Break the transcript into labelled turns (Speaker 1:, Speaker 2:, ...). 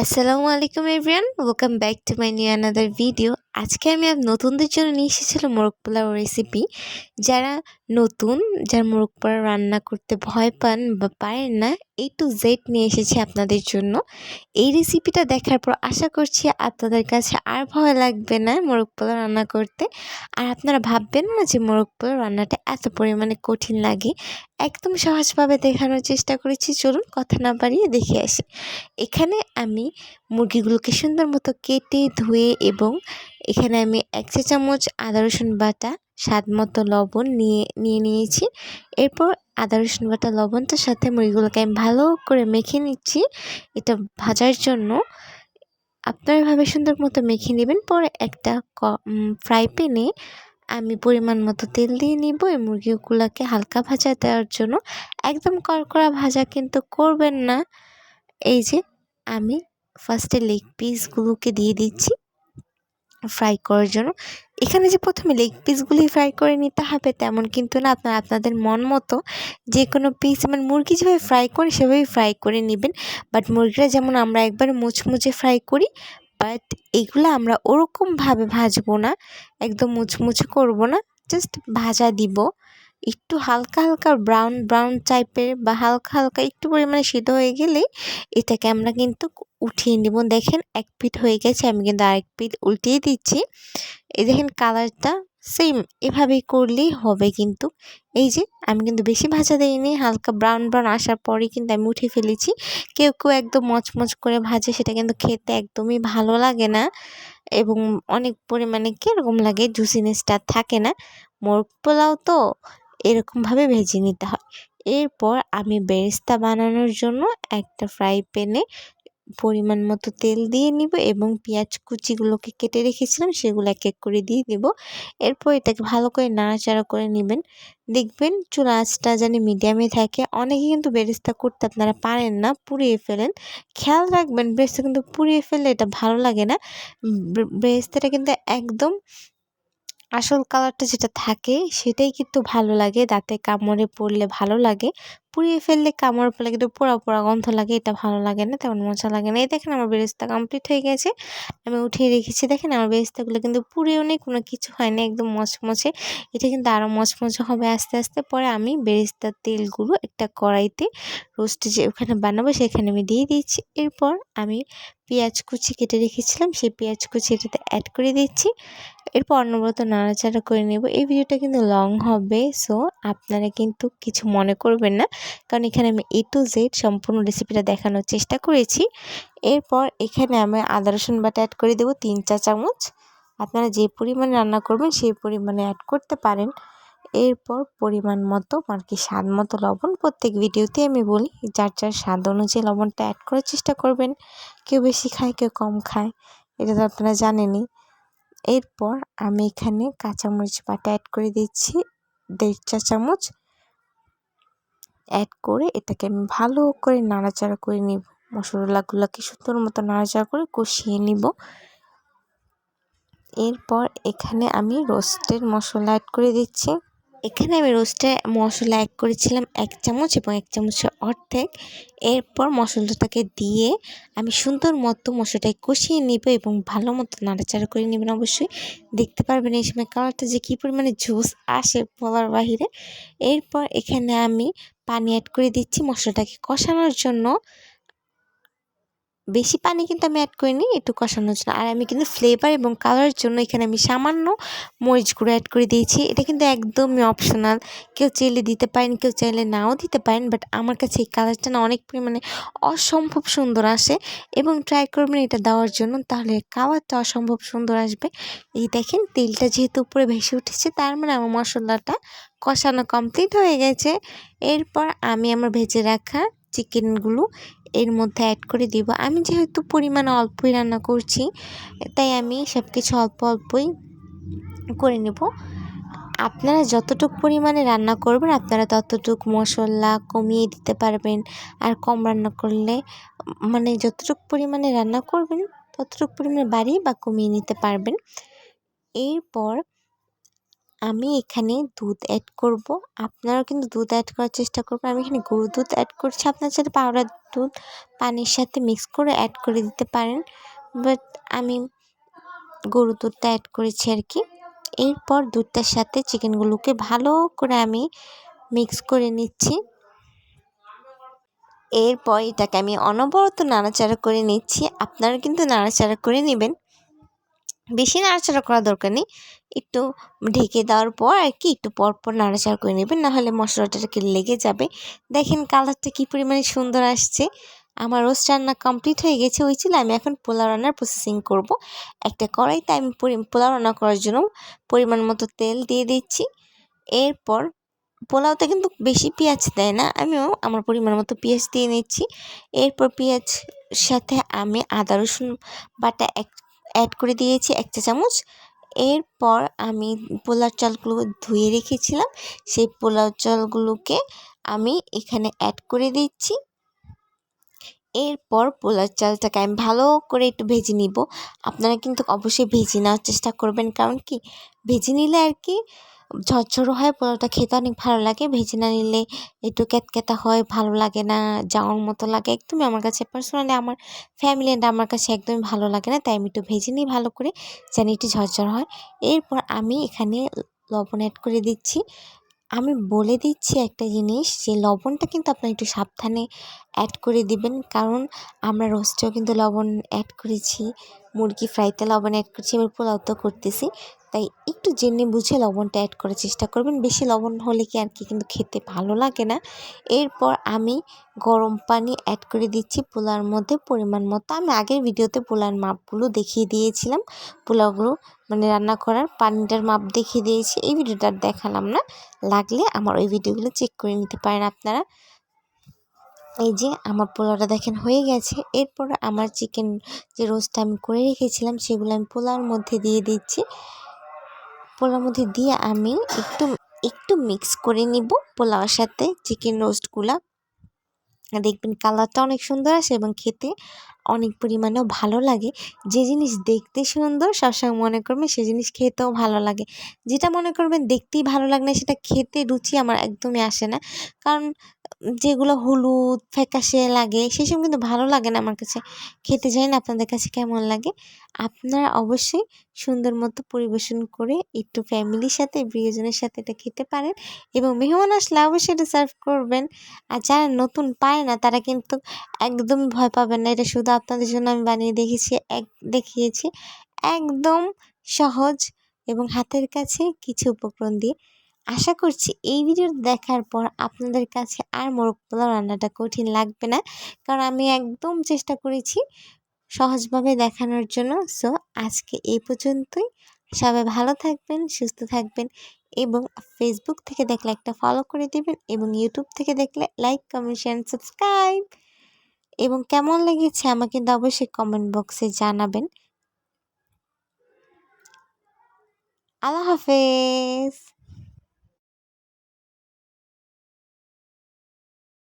Speaker 1: আসসালামু আলাইকুম everyone, welcome back to my new another video. আজকে আমি নতুনদের জন্য নিয়ে এসেছিলাম মোরগ পোলাও রেসিপি। যারা নতুন, যারা মোরগ পোলাও রান্না করতে ভয় পান বা পারেন না, A to Z নিয়ে এসেছি আপনাদের জন্য। এই রেসিপিটা দেখার পর আশা করছি আপনাদের কাছে আর ভয় লাগবে না মোরগ পোলাও রান্না করতে। আর আপনারা ভাববেন না যে মোরগ পোলাও রান্নাটা এত পরিমাণে কঠিন লাগে। একদম সহজভাবে দেখানোর চেষ্টা করেছি। চলুন কথা না বাড়িয়ে দেখে আসি। এখানে আমি মুরগিগুলোকে সুন্দর মতো কেটে ধুয়ে এবং এখানে আমি 1 চা চামচ আদা রসুন বাটা, স্বাদ মতো লবণ নিয়েছি। এরপর আদা রসুন বাটা লবণটার সাথে মুরগিগুলোকে আমি ভালো করে মেখে নিচ্ছি। এটা ভাজার জন্য আপনারা এভাবে সুন্দর মতো মেখে নেবেন। পরে একটা ফ্রাই প্যানে আমি পরিমাণ মতো তেল দিয়ে নিব এই মুরগিগুলোকে হালকা ভাজা দেওয়ার জন্য। একদম কড়কড়া ভাজা কিন্তু করবেন না। এই যে আমি ফার্স্টে লেগ পিসগুলোকে দিয়ে দিচ্ছি ফ্রাই করার জন্য। এখানে যে প্রথমে লেগ পিসগুলি ফ্রাই করে নিতে হবে তেমন কিন্তু না, আপনারা আপনাদের মন মতো যে কোনো পিস মানে মুরগি যেভাবে ফ্রাই করে সেভাবেই ফ্রাই করে নেবেন। বাট মুরগিটা যেমন আমরা একবারে মুচমুচে ফ্রাই করি, বাট এগুলো আমরা ওরকমভাবে ভাজবো না, একদম মুচমুচে করব না, জাস্ট ভাজা দিব। একটু হালকা হালকা ব্রাউন ব্রাউন টাইপের বা হালকা হালকা একটু পরিমাণে সিদ্ধ হয়ে গেলেই এটাকে আমরা কিন্তু উঠিয়ে নেব। দেখেন এক পিঠ হয়ে গেছে, আমি কিন্তু আরেক পিঠ উল্টিয়ে দিচ্ছি। এই দেখেন কালারটা সেম এভাবেই করলেই হবে। কিন্তু এই যে আমি কিন্তু বেশি ভাজা দিইনি, হালকা ব্রাউন ব্রাউন আসার পরেই কিন্তু আমি উঠিয়ে ফেলেছি। কেউ কেউ একদম মচমচ করে ভাজে, সেটা কিন্তু খেতে একদমই ভালো লাগে না এবং অনেক পরিমাণে কীরকম লাগে, জুসিনেসটা থাকে না। মোরগ পোলাও তো এরকমভাবে ভেজে নিতে হয়। এরপর আমি বেরেস্তা বানানোর জন্য একটা ফ্রাই প্যানে পরিমাণ মতো তেল দিয়ে নিব এবং পেঁয়াজ কুচিগুলোকে কেটে রেখেছিলাম সেগুলো এক এক করে দিয়ে দেব। এরপর এটাকে ভালো করে নাড়াচাড়া করে নেবেন। দেখবেন চুলা আঁচটা যেন মিডিয়ামে থাকে। অনেকে কিন্তু বেরেস্তা করতে আপনারা পারেন না, পুড়িয়ে ফেলেন। খেয়াল রাখবেন বেরেস্তা কিন্তু পুড়িয়ে ফেললে এটা ভালো লাগে না। বেরেস্তাটা কিন্তু একদম আসল কালারটা যেটা থাকে সেটাই কিন্তু ভালো লাগে, দাঁতে কামড়ে পড়লে ভালো লাগে। পুড়িয়ে ফেললে কামড় পড়লে কিন্তু পোড়া পোড়া গন্ধ লাগে, এটা ভালো লাগে না, তেমন মজা লাগে না। এই দেখেন আমার বেরেস্তা কমপ্লিট হয়ে গেছে, আমি উঠিয়ে রেখেছি। দেখেন আমার বেরেস্তাগুলো কিন্তু পুড়েও নেই, কোনো কিছু হয় না, একদম মচমচে। এটা কিন্তু আরও মচমচে হবে আস্তে আস্তে। পরে আমি বেরেস্তার তেলগুলো একটা কড়াইতে রোস্টে যে ওখানে বানাবো সেখানে আমি দিয়ে দিচ্ছি। এরপর আমি পেঁয়াজ কুচি কেটে রেখেছিলাম সেই পেঁয়াজ কুচি এটাতে অ্যাড করে দিচ্ছি। এরপর অনবরত নাড়াচাড়া করে নেব। এই ভিডিওটা কিন্তু লং হবে, সো আপনারা কিন্তু কিছু মনে করবেন না, কারণ এখানে আমি A to Z সম্পূর্ণ রেসিপিটা দেখানোর চেষ্টা করেছি। এরপর এখানে আমি আদা রসুন বাটা অ্যাড করে দেবো 3 চা চামচ। আপনারা যে পরিমাণে রান্না করবেন সেই পরিমাণে অ্যাড করতে পারেন। এরপর পরিমাণ মতো আর কি স্বাদ মতো লবণ। প্রত্যেক ভিডিওতে আমি বলি যার যার স্বাদ অনুযায়ী লবণটা অ্যাড করার চেষ্টা করবেন। কেউ বেশি খায়, কেউ কম খায়, এটা তো আপনারা জানেনই। এরপর আমি এখানে কাঁচামরিচ বাটা অ্যাড করে দিচ্ছি 1.5 চা চামচ। অ্যাড করে এটাকে আমি ভালো করে নাড়াচাড়া করে নিব। মশলাগুলোকে সুন্দর মতো নাড়াচাড়া করে কষিয়ে নিব। এরপর এখানে আমি রোস্টের মশলা অ্যাড করে দিচ্ছি। এখানে আমি রোস্টের মশলা অ্যাড করেছিলাম 1 চামচ এবং 1 চামচের অর্ধেক। এরপর মশলাটাকে দিয়ে আমি সুন্দর মতো মশলাটাকে কষিয়ে নেব এবং ভালো মতো নাড়াচাড়া করে নেবেন। অবশ্যই দেখতে পারবেন এই সময় কালারটা যে কী পরিমাণে জুস আসে বলার বাহিরে। এরপর এখানে আমি পানি অ্যাড করে দিচ্ছি মশলাটাকে কষানোর জন্য। বেশি পানি কিন্তু আমি অ্যাড করিনি, একটু কষানোর জন্য। আর আমি কিন্তু ফ্লেভার এবং কালারের জন্য এখানে আমি সামান্য মরিচ গুঁড়ো অ্যাড করে দিয়েছি। এটা কিন্তু একদমই অপশনাল, কেউ চাইলে দিতে পারেন, কেউ চাইলে নাও দিতে পারেন। বাট আমার কাছে এই কালারটা না অনেক পরিমাণে অসম্ভব সুন্দর আসে এবং ট্রাই করবেন এটা দেওয়ার জন্য, তাহলে কালারটা অসম্ভব সুন্দর আসবে। এই দেখেন তেলটা যেহেতু উপরে ভেসে উঠেছে, তার মানে আমার মশলাটা কষানো কমপ্লিট হয়ে গেছে। এরপর আমি আমার ভেজে রাখা চিকেনগুলো এর মধ্যে অ্যাড করে দিব। আমি যেহেতু পরিমাণে অল্পই রান্না করছি, তাই আমি সব কিছু অল্প অল্পই করে নেব। আপনারা যতটুকু পরিমাণে রান্না করবেন আপনারা ততটুকু মশলা কমিয়ে দিতে পারবেন। আর কম রান্না করলে মানে যতটুকু পরিমাণে রান্না করবেন ততটুকু পরিমাণে বাড়িয়ে বা কমিয়ে নিতে পারবেন। এরপর আমি এখানে দুধ অ্যাড করব। আপনারাও কিন্তু দুধ অ্যাড করার চেষ্টা করবেন। আমি এখানে গরুর দুধ অ্যাড করছি। আপনারা চাইলে পাউডার দুধ পানির সাথে মিক্স করে অ্যাড করে দিতে পারেন, বাট আমি গরুর দুধটা অ্যাড করেছি আর কি। এরপর দুধটার সাথে চিকেনগুলোকে ভালো করে আমি মিক্স করে নিচ্ছি। এরপর এটাকে আমি অনবরত নাড়াচাড়া করে নিচ্ছি। আপনারা কিন্তু নাড়াচাড়া করে নেবেন, বেশি নাড়াচাড়া করার দরকার নেই। একটু ঢেকে দেওয়ার পর আর কি একটু পর পর নাড়াচাড়া করে নেবেন, নাহলে মশলাটাকে লেগে যাবে। দেখেন কালারটা কী পরিমাণে সুন্দর আসছে। আমার রোস্ট রান্না কমপ্লিট হয়ে গেছে। ওই ছিল আমি এখন পোলাও রান্নার প্রসেসিং করব। একটা কড়াইতে আমি পোলাও রান্না করার জন্য পরিমাণ মতো তেল দিয়ে দিচ্ছি। এরপর পোলাওতে কিন্তু বেশি পেঁয়াজ দেয় না, আমিও আমার পরিমাণ মতো পেঁয়াজ দিয়ে নিচ্ছি। এরপর পেঁয়াজ সাথে আমি আদা রসুন বাটা অ্যাড করে দিয়েছি 1 চা চামচ। এরপর আমি পোলাও চালগুলো ধুয়ে রেখেছিলাম, সেই পোলাও চালগুলোকে আমি এখানে অ্যাড করে দিচ্ছি। এরপর পোলাও চালটাকে আমি ভালো করে একটু ভেজে নিব। আপনারা কিন্তু অবশ্যই ভেজে নেওয়ার চেষ্টা করবেন, কারণ কি ভেজে নিলে আর কি ঝরঝরো হয়, পোলাওটা খেতে অনেক ভালো লাগে। ভেজে না নিলে একটু ক্যাতক্যাতা হয়, ভালো লাগে না, যাওয়ার মতো লাগে। একদমই আমার কাছে পার্সোনালি, আমার ফ্যামিলি অ্যান্ড আমার কাছে একদমই ভালো লাগে না, তাই আমি একটু ভেজে নিই ভালো করে, যেন একটু ঝরঝর হয়। এরপর আমি এখানে লবণ অ্যাড করে দিচ্ছি। আমি বলে দিচ্ছি একটা জিনিস, যে লবণটা কিন্তু আপনারা একটু সাবধানে অ্যাড করে দিবেন, কারণ আমরা রোস্টেও কিন্তু লবণ অ্যাড করেছি, মুরগি ফ্রাইতে লবণ অ্যাড করছি, এবার পোলাওতেও করতেছি। তাই একটু জেনে বুঝে লবণটা অ্যাড করার চেষ্টা করবেন। বেশি লবণ হলে কি আর কি কিন্তু খেতে ভালো লাগে না। এরপর আমি গরম পানি অ্যাড করে দিচ্ছি পোলাওর মধ্যে পরিমাণ মতো। আমি আগের ভিডিওতে পোলাওর মাপগুলো দেখিয়ে দিয়েছিলাম, পোলাওগুলো মানে রান্না করার পানিটার মাপ দেখিয়ে দিয়েছি, এই ভিডিওটা দেখালাম না। লাগলে আমার ওই ভিডিওগুলো চেক করে নিতে পারেন আপনারা। এই যে আমার পোলাওটা দেখেন হয়ে গেছে। এরপর আমার চিকেন যে রোস্টটা আমি করে রেখেছিলাম সেগুলো আমি পোলাওর মধ্যে দিয়ে দিচ্ছি। পোলাওর মধ্যে দিয়ে আমি একটু মিক্স করে নিব পোলাওর সাথে চিকেন রোস্টগুলা। দেখবেন কালারটা অনেক সুন্দর আসে এবং খেতে অনেক পরিমাণেও ভালো লাগে। যে জিনিস দেখতে সুন্দর সবসময় মনে করবেন সে জিনিস খেতেও ভালো লাগে। যেটা মনে করবেন দেখতেই ভালো লাগে না, সেটা খেতে রুচি আমার একদমই আসে না। কারণ যেগুলো হলুদ ফ্যাকাশে লাগে সেসব কিন্তু ভালো লাগে না আমার কাছে খেতে। জানি না আপনাদের কাছে কেমন লাগে। আপনারা অবশ্যই সুন্দর মতো পরিবেশন করে একটু ফ্যামিলির সাথে প্রিয়জনের সাথে এটা খেতে পারেন, এবং মেহমান আসলে অবশ্যই এটা সার্ভ করবেন। আর যারা নতুন পায় না তারা কিন্তু একদমই ভয় পাবেন না, এটা শুধু আপনাদের জন্য আমি বানিয়ে দেখিয়েছি একদম সহজ এবং হাতের কাছে কিছু উপকরণ দিয়ে। আশা করছি এই ভিডিও দেখার পর আপনাদের কাছে আর মোরগ পোলাও রান্নাটা কঠিন লাগবে না, কারণ আমি একদম চেষ্টা করেছি সহজভাবে দেখানোর জন্য। সো আজকে এই পর্যন্তই। সবাই ভালো থাকবেন, সুস্থ থাকবেন, এবং ফেসবুক থেকে দেখলে একটা ফলো করে দিবেন, এবং ইউটিউব থেকে দেখলে লাইক কমেন্ট শেয়ার সাবস্ক্রাইব। এবং কেমন লেগেছে আমাকে কিন্তু অবশ্যই কমেন্ট বক্সে জানাবেন। আল্লাহ হাফেজ।